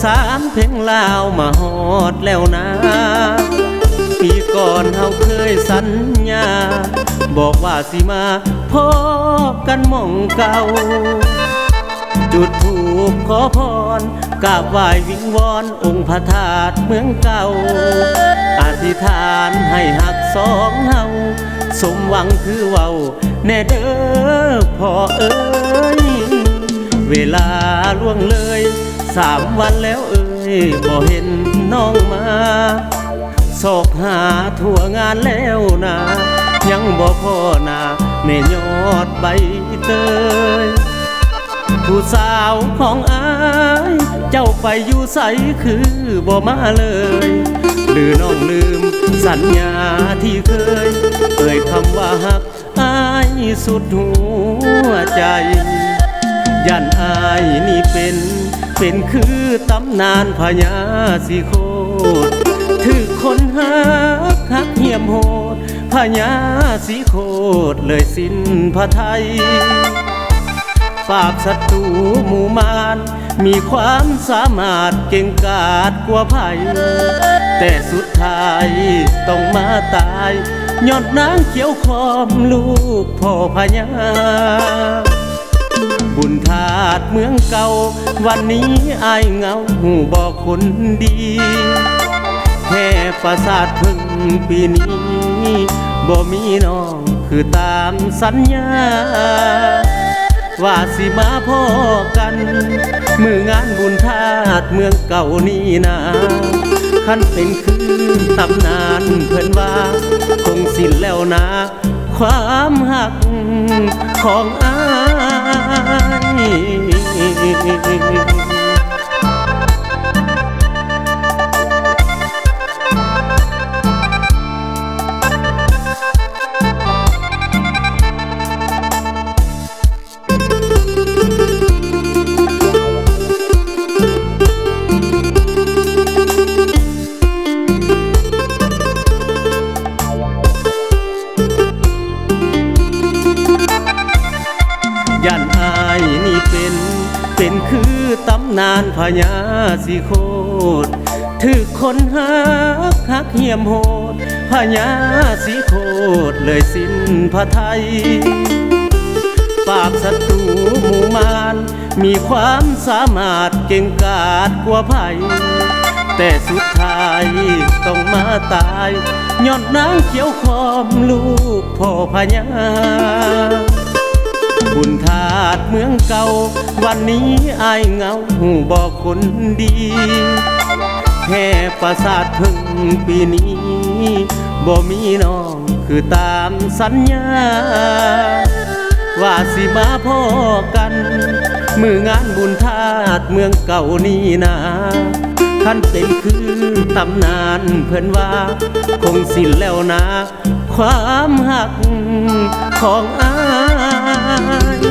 3เพลงลาวมาฮอดแล้วนะปีก่อนเฮาเคยสัญญาบอกว่าสิมาพบกันหม่องเก่าจุดธูปขอพรกราบไหว้วิงวอนองค์พระธาตุเมืองเก่าอธิษฐานให้หักสองเฮาสมหวังคือเว้าแน่เด้อพ่อเอ้ยเวลาล่วงเลย3 วันแล้วเอ้ยบ่เห็นน้องมาสอกหาทั่วงานแล้วนะยังบ่พอนาแม่ยอดใบเตยผู้สาวของอายเจ้าไปอยู่ไสคือบ่มาเลยหรือน้องลืมสัญญาที่เคยเอ่ยคำว่าฮักอายสุดหัวใจยันอายนี่เป็นคือตำนานพญาสีโคตรถือคนฮักเหี่ยมโหดพญาสีโคตรเลยสิ้นพระทัยปราบศัตรูหมู่มารมีความสามารถเก่งกาจกว่าไผแต่สุดท้ายต้องมาตายยอดนางเขียวคอมลูกพ่อพญาบุญธาตุเมืองเก่าวันนี้อายเหงาหูบอกคนดีแค่ปราสาทพึ่งปีนี้บ่มีน้องคือตามสัญญาว่าสิมาพ่อกันมืองานบุญธาตุเมืองเก่านี่นะคันเป็นคือตำนานเพิ่นว่าคงสิ้นแล้วนะความหักของอายยันอายนี่เป็นคือตำนานพญาสีโคตรถือคนฮักเหี่ยมโหดพญาสีโคตรเลยสิ้นพระทัยปราบศัตรูหมู่มารมีความสามารถเก่งกาจกว่าไผแต่สุดท้ายต้องมาตายยอดนางเขียวคอมลูกพ่อพญาบุญธาตุเมืองเก่าวันนี้อายเหงาหูบอกคนดีแค่ปราสาทพึ่งปีนี้บ่มีน้องคือตามสัญญาว่าสิมาพ่อกันมืองานบุญธาตุเมืองเก่านี่นะคันเป็นคือตำนานเพิ่นว่าคงสิ้นแล้วนะความหักของอาย